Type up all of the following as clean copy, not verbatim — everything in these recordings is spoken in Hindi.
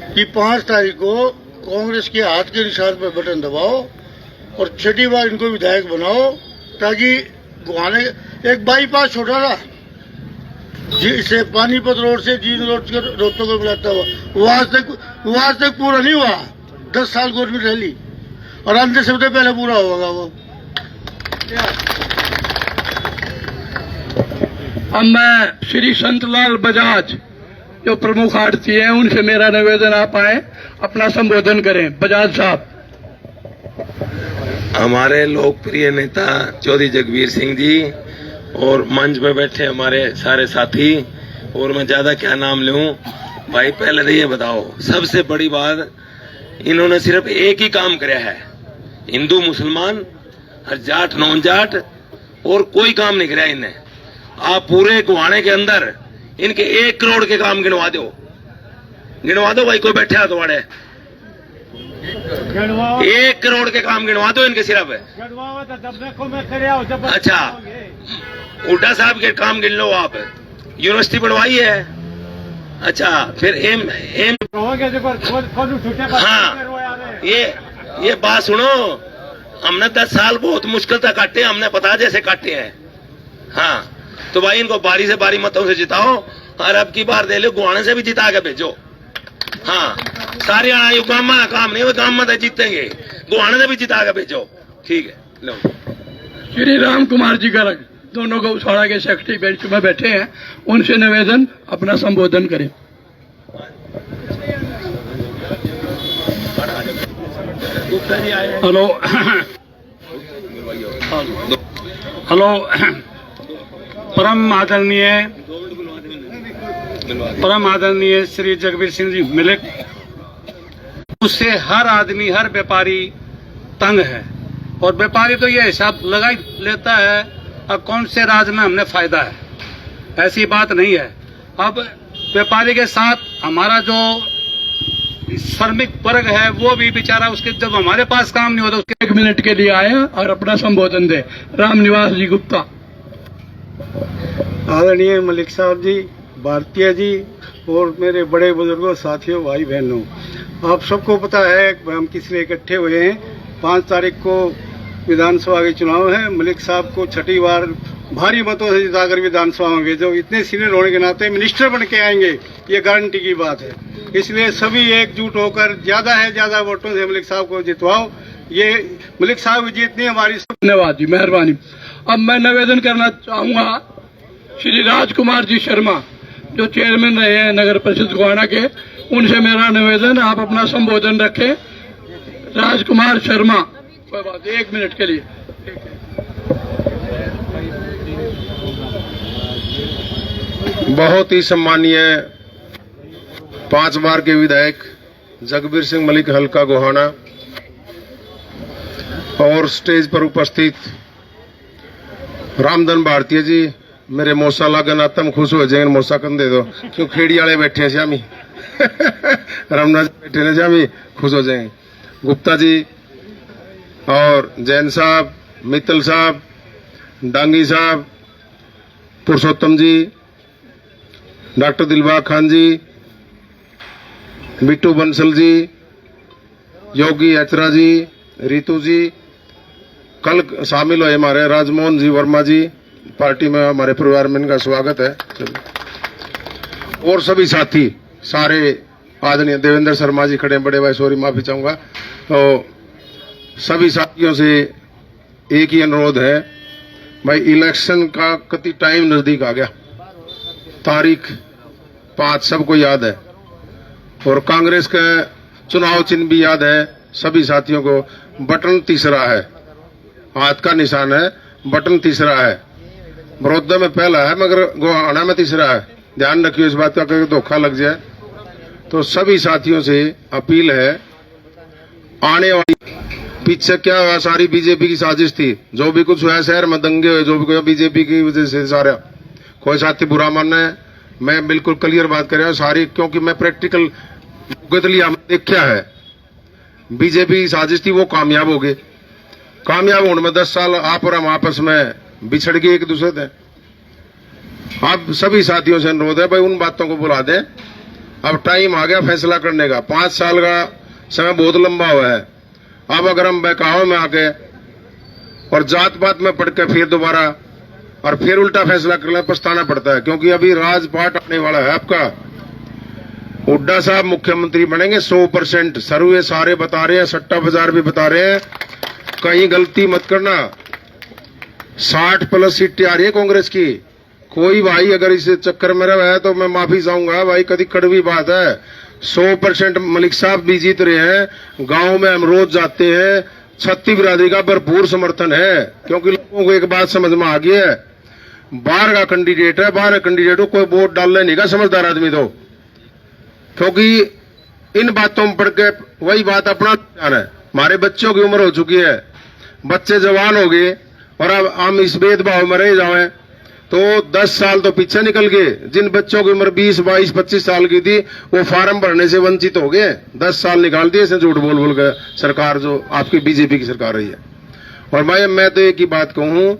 कि 5 तारीख को कांग्रेस के हाथ के निशान पर बटन दबाओ और छठी बार इनको विधायक बनाओ, ताकि गुहाने एक बाईपास छोटा था जिसे पानीपत रोड से जींद रोड के रोहतक को मिलाता हुआ, वो आज तक पूरा नहीं हुआ। 10 साल गवर्नमेंट रह ली और आने से पहले पूरा होगा वो। अब मैं श्री संतलाल बजाज जो प्रमुख आड़ती हैं उनसे मेरा निवेदन आप आए अपना संबोधन करें। बजाज साहब। हमारे लोकप्रिय नेता चौधरी जगबीर सिंह जी और मंच में बैठे हमारे सारे साथी, और मैं ज्यादा क्या नाम लूं भाई, पहले तो ये बताओ, सबसे बड़ी बात इन्होंने सिर्फ एक ही काम किया है, हिंदू मुसलमान हर जाट नॉन जाट, और कोई काम नहीं किया इन्हें। आप पूरे गुहाने के अंदर इनके 1 करोड़ के काम गिनवा दो भाई, कोई बैठे तुम्हारे 1 करोड़ के काम गिनवा दो इनके सिर्फ। अच्छा, हुड्डा साहब के काम गिन लो आप, यूनिवर्सिटी बनवाई है। अच्छा, फिर एम हाँ, ये बात सुनो, हमने 10 साल बहुत मुश्किल तक काटे, हमने पता जैसे काटे हैं। हाँ, तो भाई इनको बारी से बारी मतों से जिताओ, और अब की बार दे लो गुहाने से भी जिता के भेजो। हाँ, सारे गामा काम नहीं, वो गाम में जीतेंगे, गुहाने से भी जिता के भेजो। ठीक है, लो। श्री राम कुमार जी गर्ग दोनों गौशाला के सेक्रेटरी बेंच में बैठे हैं, उनसे निवेदन अपना संबोधन करें। हेलो हेलो, परम आदरणीय श्री जगबीर सिंह जी मलिक, उससे हर आदमी हर व्यापारी तंग है, और व्यापारी तो ये हिसाब लगा ही लेता है अब कौन से राज्य में हमने फायदा है, ऐसी बात नहीं है। अब व्यापारी के साथ हमारा जो श्रमिक वर्ग है वो भी बेचारा, उसके जब हमारे पास काम नहीं होता उसके 1 मिनट के लिए आया और अपना संबोधन दे। रामनिवास जी गुप्ता। आदरणीय मलिक साहब जी, भारतीय जी और मेरे बड़े बुजुर्गों, साथियों, भाई बहनों, आप सबको पता है हम किस लिए इकट्ठे हुए हैं। 5 तारीख को विधानसभा के चुनाव है। मलिक साहब को छठी बार भारी मतों से जिताकर विधानसभा में भेजो। इतने सीनियर होने के नाते मिनिस्टर बन के आएंगे, ये गारंटी की बात है। इसलिए सभी एकजुट होकर ज्यादा वोटों से मलिक साहब को जितवाओ। ये मलिक साहब जीतनी हमारी। धन्यवाद जी, मेहरबानी। अब मैं निवेदन करना चाहूंगा श्री राजकुमार जी शर्मा जो चेयरमैन रहे हैं नगर परिषद गुहाना के, उनसे मेरा निवेदन आप अपना संबोधन रखें। राजकुमार शर्मा, कोई बात 1 मिनट के लिए। बहुत ही सम्मानीय 5 बार के विधायक जगबीर सिंह मलिक हल्का गोहाना और स्टेज पर उपस्थित रामधन भारतीय जी, मेरे मौसा लागन आतम खुश हो जाएंगे, मौसा कन दे दो क्यों खेड़ी वाले बैठे हैं श्यामी रमना बैठे हैं श्यामी, खुश हो जाएंगे। गुप्ता जी और जैन साहब, मित्तल साहब, डांगी साहब, पुरुषोत्तम जी, डॉक्टर दिलबाग खान जी, बिट्टू बंसल जी, योगी अचरा जी, रितु जी, कल शामिल हुए हमारे राजमोहन जी वर्मा जी, पार्टी में हमारे परिवार में इनका स्वागत है। और सभी साथी, सारे आदरणीय देवेंद्र शर्मा जी खड़े, बड़े भाई सॉरी माफी चाहूंगा। तो सभी साथियों से एक ही अनुरोध है भाई, इलेक्शन का कति टाइम नजदीक आ गया, तारीख 5 सबको याद है, और कांग्रेस का चुनाव चिन्ह भी याद है सभी साथियों को। बटन तीसरा है, हाथ का निशान है, बटन तीसरा है। बड़ौदा में पहला है मगर गोहाना में तीसरा है, ध्यान रखियो इस बात का, कहीं धोखा लग जाए। तो सभी साथियों से अपील है, आने वाली पीछे क्या हुआ, सारी बीजेपी की साजिश थी, जो भी कुछ हुआ शहर में दंगे हुए, जो भी कुछ बीजेपी की वजह से सारा, कोई साथी बुरा मानना है, मैं बिल्कुल क्लियर बात कर रहा हूं सारी, क्योंकि मैं प्रैक्टिकल देखा है। बीजेपी की साजिश थी, वो कामयाब हो गए। कामयाब होने में 10 साल आप और हम आपस में बिछड़ गए एक दूसरे से। आप सभी साथियों से अनुरोध है भाई, उन बातों को बुला दें अब टाइम आ गया फैसला करने का। 5 साल का समय बहुत लंबा हुआ है। अब अगर हम बहकावे में आके और जात पात में पड़ के फिर दोबारा और फिर उल्टा फैसला करना, पछताना पड़ता है, क्योंकि अभी राजपाट आने वाला है आपका। हुड्डा साहब मुख्यमंत्री बनेंगे 100%। सर्वे सारे बता रहे हैं, सट्टा बाजार भी बता रहे हैं, कहीं गलती मत करना। 60+ सीटें आ रही है कांग्रेस की। कोई भाई अगर इस चक्कर में रहा है तो मैं माफी चाहूंगा भाई, कभी कड़वी बात है। 100% मलिक साहब भी जीत रहे हैं। गांव में हम रोज जाते हैं, छत्ती बिरादरी का भरपूर समर्थन है, क्योंकि लोगों को एक बात समझ में आ गई है, बाहर का कैंडिडेट है, बाहर कैंडिडेट को कोई वोट डालने नहीं का समझदार आदमी तो, क्योंकि इन बातों में पढ़ के वही बात अपना जाना है। हमारे बच्चों की उम्र हो चुकी है, बच्चे जवान हो गए, और अब हम इस भेदभाव में रह जाए तो 10 साल तो पीछे निकल गए। जिन बच्चों की उम्र 20, 22, 25 साल की थी वो फार्म भरने से वंचित हो गए। 10 साल निकाल दिए झूठ बोल बोल के सरकार, जो आपकी बीजेपी की सरकार रही है। और भाई मैं तो एक ही बात कहूं,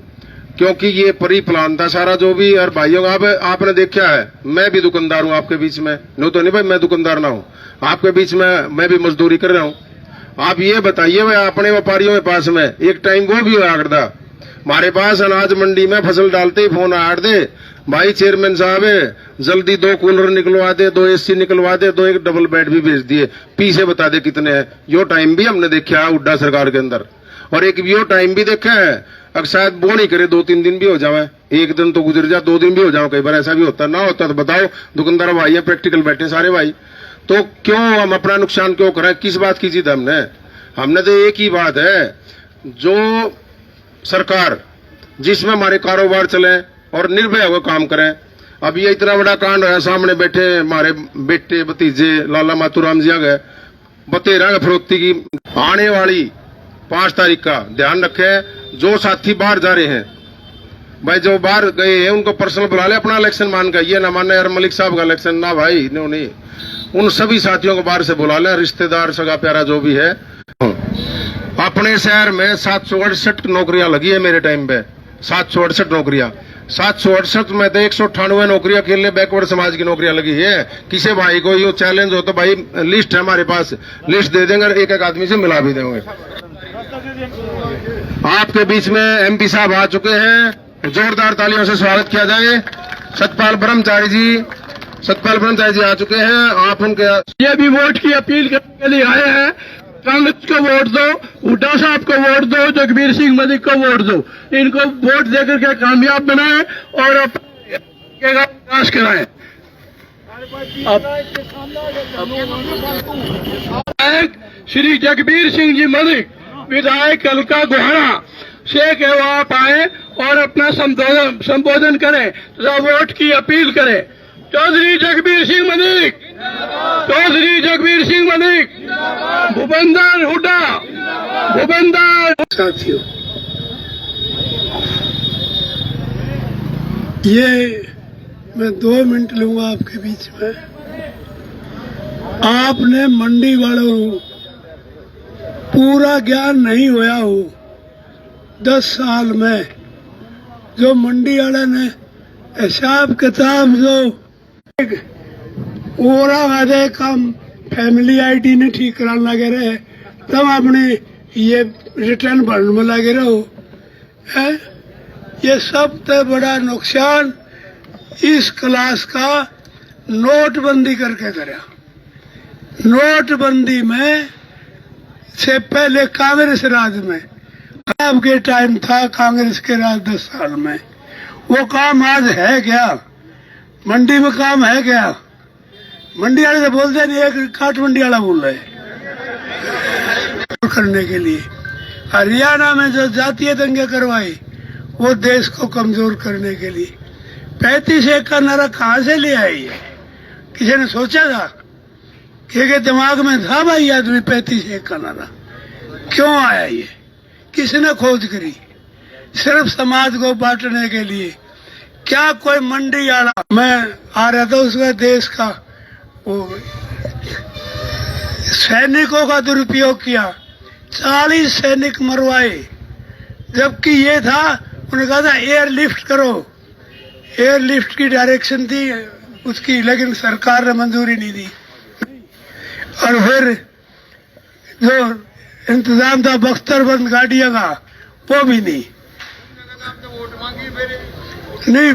क्योंकि ये परी प्लान था सारा जो भी। और भाइयों आपने देखा है, मैं भी दुकानदार हूं आपके बीच में, नो तो नहीं भाई मैं दुकानदार ना हूं, आपके बीच में मैं भी मजदूरी कर रहा हूं। आप ये बताइए भाई, अपने व्यापारियों के पास में एक टाइम वो भी हुआ करता, हमारे पास अनाज मंडी में फसल डालते ही फोन आड़ दे, भाई चेयरमैन साहब जल्दी 2 कूलर निकलवा दे, 2 AC निकलवा दे, 2 एक डबल बेड भी भेज दिए, पीछे बता दे कितने हैं। यो टाइम भी हमने देखा है हुड्डा सरकार के अंदर, और एक यो टाइम भी देखा है, अगर शायद वो नहीं करे 2-3 दिन भी हो जाए, एक दिन तो गुजर जाए, 2 दिन भी हो जाओ, कई बार ऐसा भी होता ना होता तो बताओ। दुकानदार भाई है, प्रैक्टिकल बैठे सारे भाई, तो क्यों हम अपना नुकसान क्यों करें? किस बात की जीत हमने तो एक ही बात है, जो सरकार जिसमें हमारे कारोबार चले और निर्भय होकर काम करें। अब ये इतना बड़ा कांड है, सामने बैठे हमारे बेटे भतीजे लाला मातूराम जी आ गए, बतेरा फरोख्ती की आने वाली 5 तारीख का ध्यान रखें। जो साथी बाहर जा रहे हैं भाई, जो बाहर गए हैं उनको पर्सनल बुला ले, अपना इलेक्शन मान कर, ये ना माने यार मलिक साहब का इलेक्शन ना भाई, नहीं, उन सभी साथियों को बाहर से बुला ले, रिश्तेदार सगा प्यारा जो भी है। अपने शहर में 768 नौकरियां लगी है मेरे टाइम पे, 768 नौकरियां। 768 में तो 198 नौकरियां अकेले बैकवर्ड समाज की नौकरियां लगी है। किसी भाई को यूं चैलेंज हो तो भाई लिस्ट है हमारे पास, लिस्ट दे देंगे, एक एक आदमी से मिला भी देंगे। आपके बीच में MP साहब आ चुके हैं, जोरदार तालियों से स्वागत किया जाए। सतपाल ब्रह्मचारी जी आ चुके हैं। आप उनके ये भी वोट की अपील करने के लिए आए हैं। कांग्रेस को वोट दो, हुड्डा साहब को वोट दो, जगबीर सिंह मलिक को वोट दो। इनको वोट देकर के कामयाब बनाएं और अपने विकास कराएं। श्री जगबीर सिंह जी मलिक, विधायक हल्का गोहाना से के आप आए और अपना संबोधन करें तथा वोट की अपील करें। चौधरी जगबीर सिंह मलिक, चौधरी जगबीर सिंह मलिक, भूपेंद्र हुड्डा, भूपेंद्र। साथियों, ये मैं 2 मिनट लूंगा आपके बीच में। आपने मंडी वालों को पूरा ज्ञान नहीं होया हो। 10 साल में जो मंडी वाले ने हिसाब किताब जो ओरा वादे काम फैमिली ID ने ठीक कराने लगे रहे, तब अपने ये रिटर्न भरने में लगे रहो है। ये सबसे बड़ा नुकसान इस क्लास का नोटबंदी करके करा। नोटबंदी में से पहले कांग्रेस राज में, आपके टाइम था कांग्रेस के राज 10 साल में, वो काम आज है क्या? मंडी में काम है क्या? मंडी वाले से बोलते नहीं, एक काट मंडी वाला बोल रहे करने के लिए। हरियाणा में जो जातीय दंगे करवाए वो देश को कमजोर करने के लिए। 35 का नारा कहाँ से ले आई है? किसी ने सोचा था? कि दिमाग में था भाई आदमी 35 का नारा क्यों आया? ये किसने खोज करी? सिर्फ समाज को बांटने के लिए। क्या कोई मंडी वाला, मैं आ रहा था उसका देश का, वो सैनिकों का दुरुपयोग किया, 40 सैनिक मरवाए, जबकि ये था, उन्होंने कहा था एयरलिफ्ट करो। एयरलिफ्ट की डायरेक्शन थी उसकी, लेकिन सरकार ने मंजूरी नहीं दी। और फिर जो इंतजाम था बख्तरबंद गाड़ियों का, वो भी नहीं। नहीं,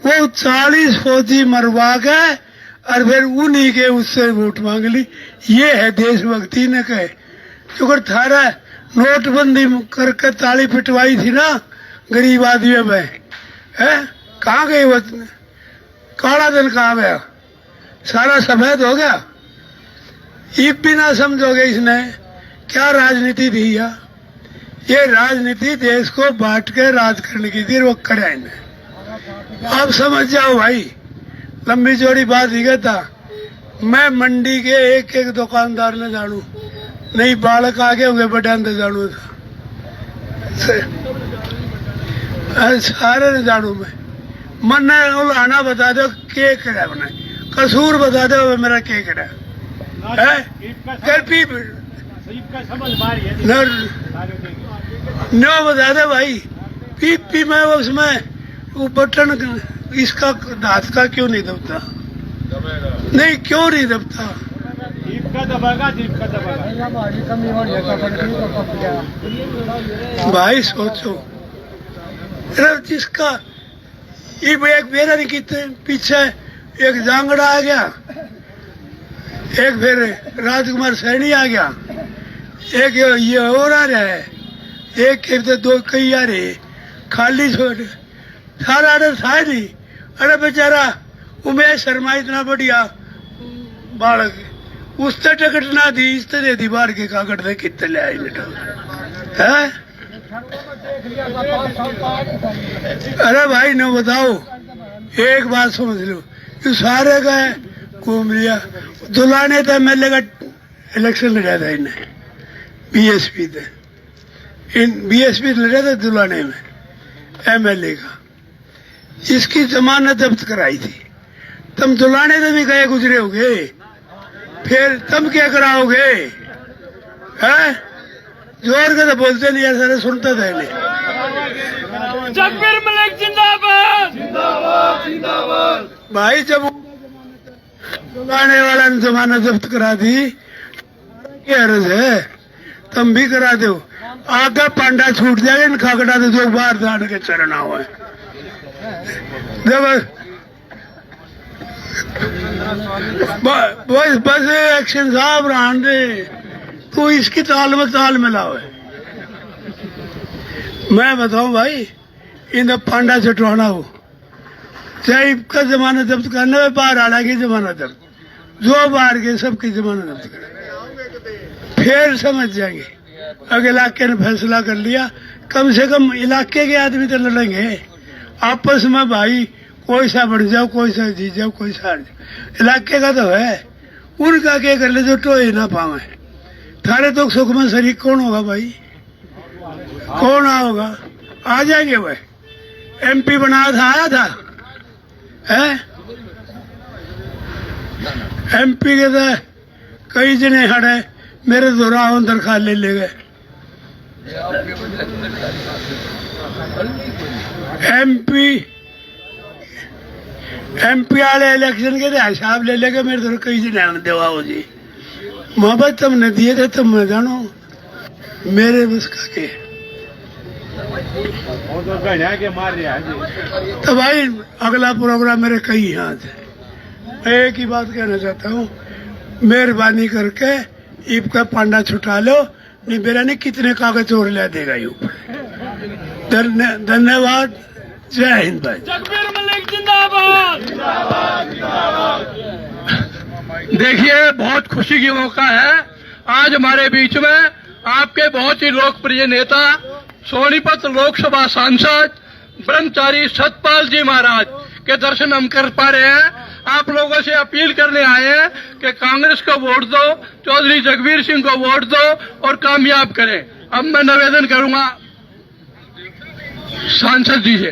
वो 40 फौजी मरवा के और फिर उन्हीं के उससे वोट मांग ली। ये है देशभक्ति ने कहे। क्योंकि थारा नोटबंदी करके ताली पिटवाई थी ना गरीब आदमियों में, है कहाँ गई वो? काला दिन कहाँ गया? सारा सफेद हो गया। ये भी ना समझोगे इसने क्या राजनीति दी है। ये राजनीति देश को बांट के राज करने की थी, वो करे इन्हें। आप समझ जाओ भाई, लंबी चौड़ी बात ही कहता। मैं मंडी के एक एक दुकानदार ने जानू, नहीं बालक आगे होंगे बटान तो जानू था, सारे ने जानू। मैं मन ने उलाना बता दो के करा, बना कसूर बता दो मेरा के करा नो बता दे भाई। पी मैं उसमें वो बटन इसका दांत का क्यों नहीं दबता? नहीं क्यों नहीं दबता? भाई सोचो, जिसका ये एक मेरा नहीं कितने पीछे एक जांगड़ा आ गया, एक फिर राजकुमार सैनी आ गया, एक ये और आ रहा है, एक तो दो कई आ रहे खाली छोड़ सारा अरे था नहीं। अरे बेचारा उमेश शर्मा इतना बढ़िया बालक, उससे टिकट ना दी, इससे दे दी बाहर के कागड़ से कितने ले आई है। अरे भाई न बताओ, एक बात समझ लो, ये सारे गए घूम लिया। दुलाने तो एमएलए का इलेक्शन लड़ा था इन्हें बीएसपी थे, बीएसपी लड़ा था दुलाने में एमएलए का। इसकी जमानत जब्त कराई थी। तुम दुलाने से भी गए गुजरे होगे, फिर तुम क्या कराओगे? हैं? जोर के तो बोलते नहीं यार, सारे सुनते थे इन्हें। जगबीर मलिक जिंदाबाद जिंदाबाद जिंदाबाद। भाई जब दुलाने वाला ने जमानत जब्त करा दी, क्या अर्ज है? तुम भी करा दो, आगे पांडा छूट जाएगा इन खाकड़ा से जो बाहर जाने के चरना हुआ है। जब बस एक्शन साहब रहन दे, तो इसकी ताल में ताल मिलाओ। मैं बताऊं भाई, इन पांडा छुटवाना हो चाहे का जमानत जब्त करने में, बाहर आना की जमानत जब्त, जो बाहर के सबकी जमानत जब्त करे, फिर समझ जाएंगे। अगर इलाके ने फैसला कर लिया, कम से कम इलाके के आदमी तो लड़ेंगे आपस में भाई, कोई सा बढ़ जाओ, कोई सा जीत जाओ, कोई सा हार जाओ। इलाके का तो है, उनका क्या कर ले जो टोए ना पावे। थारे तो सुख में शरीक कौन होगा भाई? कौन होगा? आ जाएंगे वह। एमपी बना था, आया था है? एमपी के तो कई जने हड़े, मेरे तो रावण दरखास्त ले गए। एमपी वाले इलेक्शन के हिसाब ले लेके मेरे तो कई जने देवाओ जी मोहब्बत तुमने दिए थे, तुम मैं जानो मेरे बस का के। तो भाई अगला प्रोग्राम मेरे कई हाथ है। मैं एक ही बात कहना चाहता हूँ, मेहरबानी करके ईब का पांडा छुटा लो, नहीं मेरा नहीं कितने कागज और ले देगा ये ऊपर। धन्यवाद, जय हिंद भाई। जगबीर मलिक जिंदाबाद जिंदाबाद। देखिए, बहुत खुशी की मौका है आज हमारे बीच में आपके बहुत ही लोकप्रिय नेता, सोनीपत लोकसभा सांसद ब्रह्मचारी सतपाल जी महाराज के दर्शन हम कर पा रहे हैं। आप लोगों से अपील करने आए हैं कि कांग्रेस को वोट दो, चौधरी जगबीर सिंह को वोट दो और कामयाब करें। अब मैं निवेदन करूंगा सांसद जी से।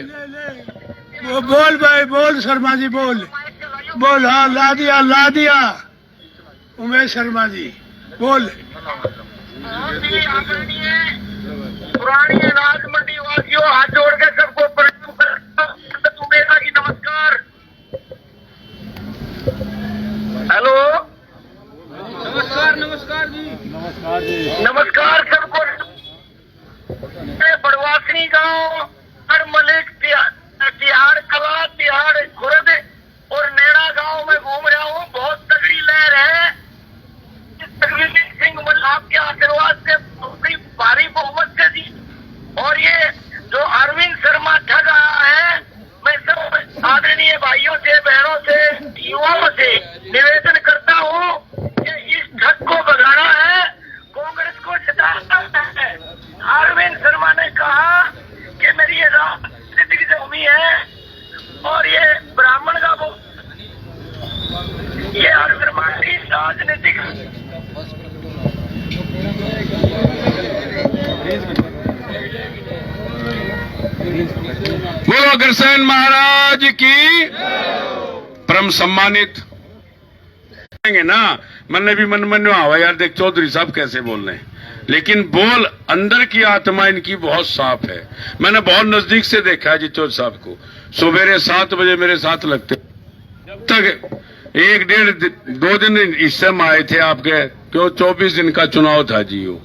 बोल भाई बोल, शर्मा जी बोल बोल। हाँ ला दिया उमेश शर्मा जी बोल। पुरानी अनाज मंडी वासियों, हाथ जोड़ के सबको प्रणाम करता हूं। की नमस्कार। हेलो, नमस्कार सबको। बड़वासनी गांव, हर मलिक, तिहाड़ कला, तिहाड़ खुर्द और नैना गांव में घूम रहा हूँ। बहुत तगड़ी लहर है। जगबीर सिंह मलिक आपके आशीर्वाद से बड़ी भारी बहुमत से जी। और ये जो अरविंद शर्मा ठग रहा है, मैं सब आदरणीय भाइयों से, बहनों से, युवाओं से निवेदन करता हूँ कि इस ठग को भगाना है, कांग्रेस को जिताना है। अरविंद शर्मा ने कहा कि मेरी ये राजनीतिक जमी है और ये ब्राह्मण का वो, ये अरविंद शर्मा की राजनीतिक। बोलो अग्रसेन महाराज की। परम सम्मानित ना, मैंने भी मन आवा यार, देख चौधरी साहब कैसे बोल रहे हैं, लेकिन बोल अंदर की आत्मा इनकी बहुत साफ है। मैंने बहुत नजदीक से देखा है जी चौधरी साहब को। सवेरे 7 बजे मेरे साथ लगते, जब तक 1-1.5-2 दिन इससे आए थे आपके, क्यों 24 दिन का चुनाव था जी वो।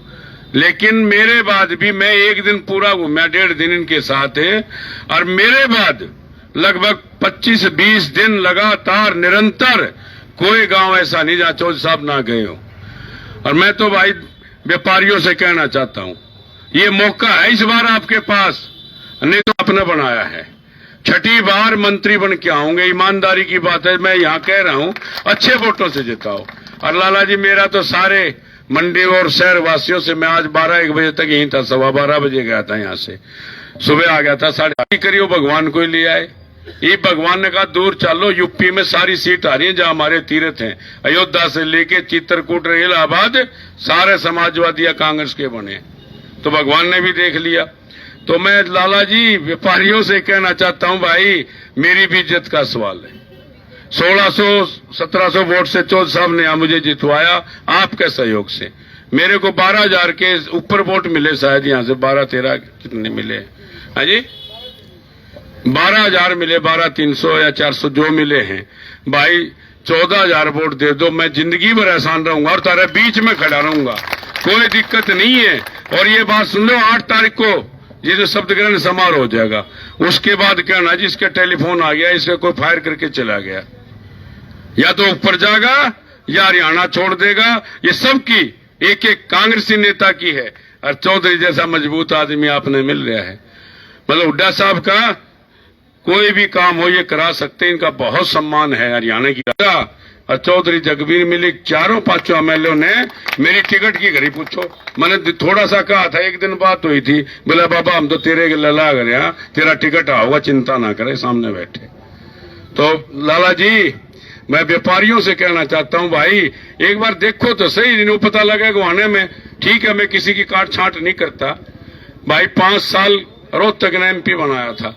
लेकिन मेरे बाद भी मैं 1 दिन पूरा घूमा, 1.5 दिन इनके साथ है। और मेरे बाद लगभग 25-20 दिन लगातार निरंतर कोई गांव ऐसा नहीं जहां चौधरी साहब ना गए हो। और मैं तो भाई व्यापारियों से कहना चाहता हूं, ये मौका है इस बार आपके पास, नहीं तो आपने बनाया है। 6ठी बार मंत्री बन के आऊंगे, ईमानदारी की बात है, मैं यहां कह रहा हूं, अच्छे वोटों से जिताओ। और लाला जी, मेरा तो सारे मंडी और शहर वासियों से, मैं आज 12-1 बजे तक यहीं था, 12:15 बजे गया था यहां से, सुबह आ गया था 8:30 करियो, भगवान को ही ले आए। ये भगवान ने कहा दूर चलो, यूपी में सारी सीट आ रही है जहां हमारे तीर्थ हैं, अयोध्या से लेके चित्रकूट, इलाहाबाद, सारे समाजवादी या कांग्रेस के बने, तो भगवान ने भी देख लिया। तो मैं लाला जी व्यापारियों से कहना चाहता हूं, भाई मेरी भी इज्जत का सवाल है। 1600-1700 वोट से चौधरी साहब ने मुझे जितवाया आपके सहयोग से। मेरे को 12,000 के ऊपर वोट मिले शायद, यहां से 12-13 कितने मिले, हाँ जी 12,000 मिले, 12,300 या 400 जो मिले हैं। भाई 14,000 वोट दे दो, मैं जिंदगी भर एहसान रहूंगा और तारे बीच में खड़ा रहूंगा, कोई दिक्कत नहीं है। और ये बात सुन लो, 8 तारीख को ये जो शब्द ग्रहण समारोह हो जाएगा, उसके बाद कहना जिसके टेलीफोन आ गया, इसका कोई फायर करके चला गया, या तो ऊपर जाएगा या हरियाणा छोड़ देगा। ये सबकी एक एक कांग्रेसी नेता की है। और चौधरी जैसा मजबूत आदमी आपने मिल रहा है। मतलब हुड्डा साहब का कोई भी काम हो ये करा सकते, इनका बहुत सम्मान है हरियाणा की। और चौधरी जगबीर मिलिक 4-5 एमएलए ने मेरी टिकट की घड़ी पूछो, मैंने थोड़ा सा कहा था, एक दिन बात हुई थी, बोला बाबा हम तो तेरे लला गए, तेरा टिकट आओगा, चिंता ना करे, सामने बैठे। तो लाला जी मैं व्यापारियों से कहना चाहता हूं, भाई एक बार देखो तो सही, इन्हें पता लगे गुहाने में। ठीक है, मैं किसी की काट छांट नहीं करता भाई। 5 साल रोहतक ने MP बनाया था,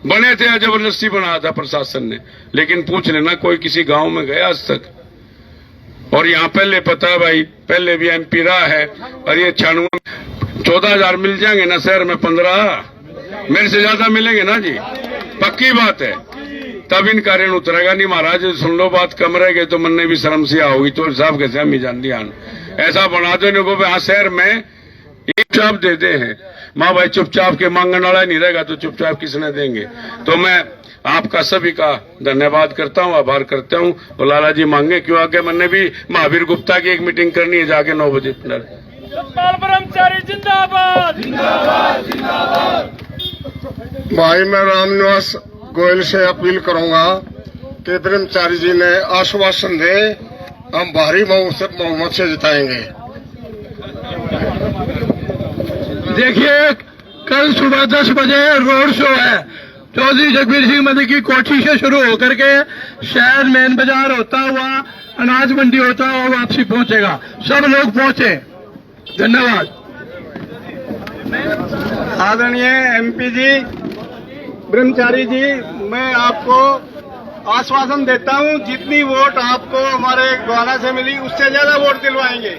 बने थे, जबरदस्ती बनाया था प्रशासन ने, लेकिन पूछ लेना कोई किसी गांव में गया आज तक। और यहाँ पहले पता है भाई, पहले भी MP रहा है। और ये 14,000 मिल जाएंगे ना शहर में, 15 मेरे से ज्यादा मिलेंगे ना जी, पक्की बात है। तब इनका ऋण उतरेगा नहीं। महाराज सुन लो बात, कम रह गए तो मन ने भी शर्म से आओगी, तो साहब कैसे हम ही जान दिया, ऐसा बना दो इनको। हाँ शहर में चुपचाप देते हैं, माँ भाई चुपचाप के मांगने वाला नहीं रहेगा तो चुपचाप किसने देंगे। तो मैं आपका सभी का धन्यवाद करता हूँ, आभार करता हूँ। और लाला जी मांगे क्यों आगे, मैंने भी महावीर गुप्ता की एक मीटिंग करनी है जाके 9 बजे। ब्रह्मचारी जिंदाबाद। भाई मैं रामनिवास गोयल से अपील करूंगा कि ब्रह्मचारी जी ने आश्वासन दे, हम भारी बहुमत से जिताएंगे। देखिए कल सुबह 10 बजे रोड शो है, चौधरी जगबीर सिंह मलिक की कोठी से शुरू होकर के शहर मेन बाजार होता हुआ, अनाज मंडी होता हुआ वापसी पहुंचेगा। सब लोग पहुंचे, धन्यवाद। आदरणीय MP जी, ब्रह्मचारी जी, मैं आपको आश्वासन देता हूं, जितनी वोट आपको हमारे गोहाना से मिली उससे ज्यादा वोट दिलवाएंगे।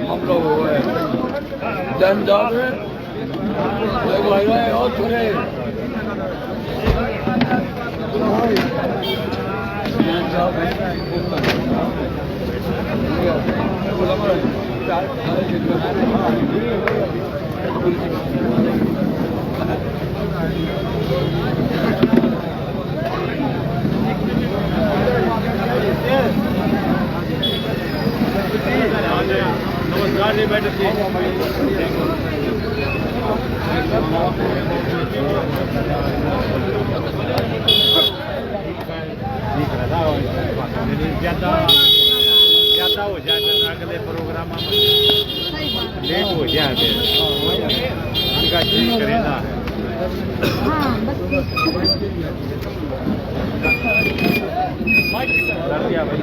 हम लोग हो गए जन जावे और थोड़े नमस्कार जी मैडम जी ज्यादा हो जाए अगले प्रोग्राम में लेट हो जाए करे ना कर दिया भाई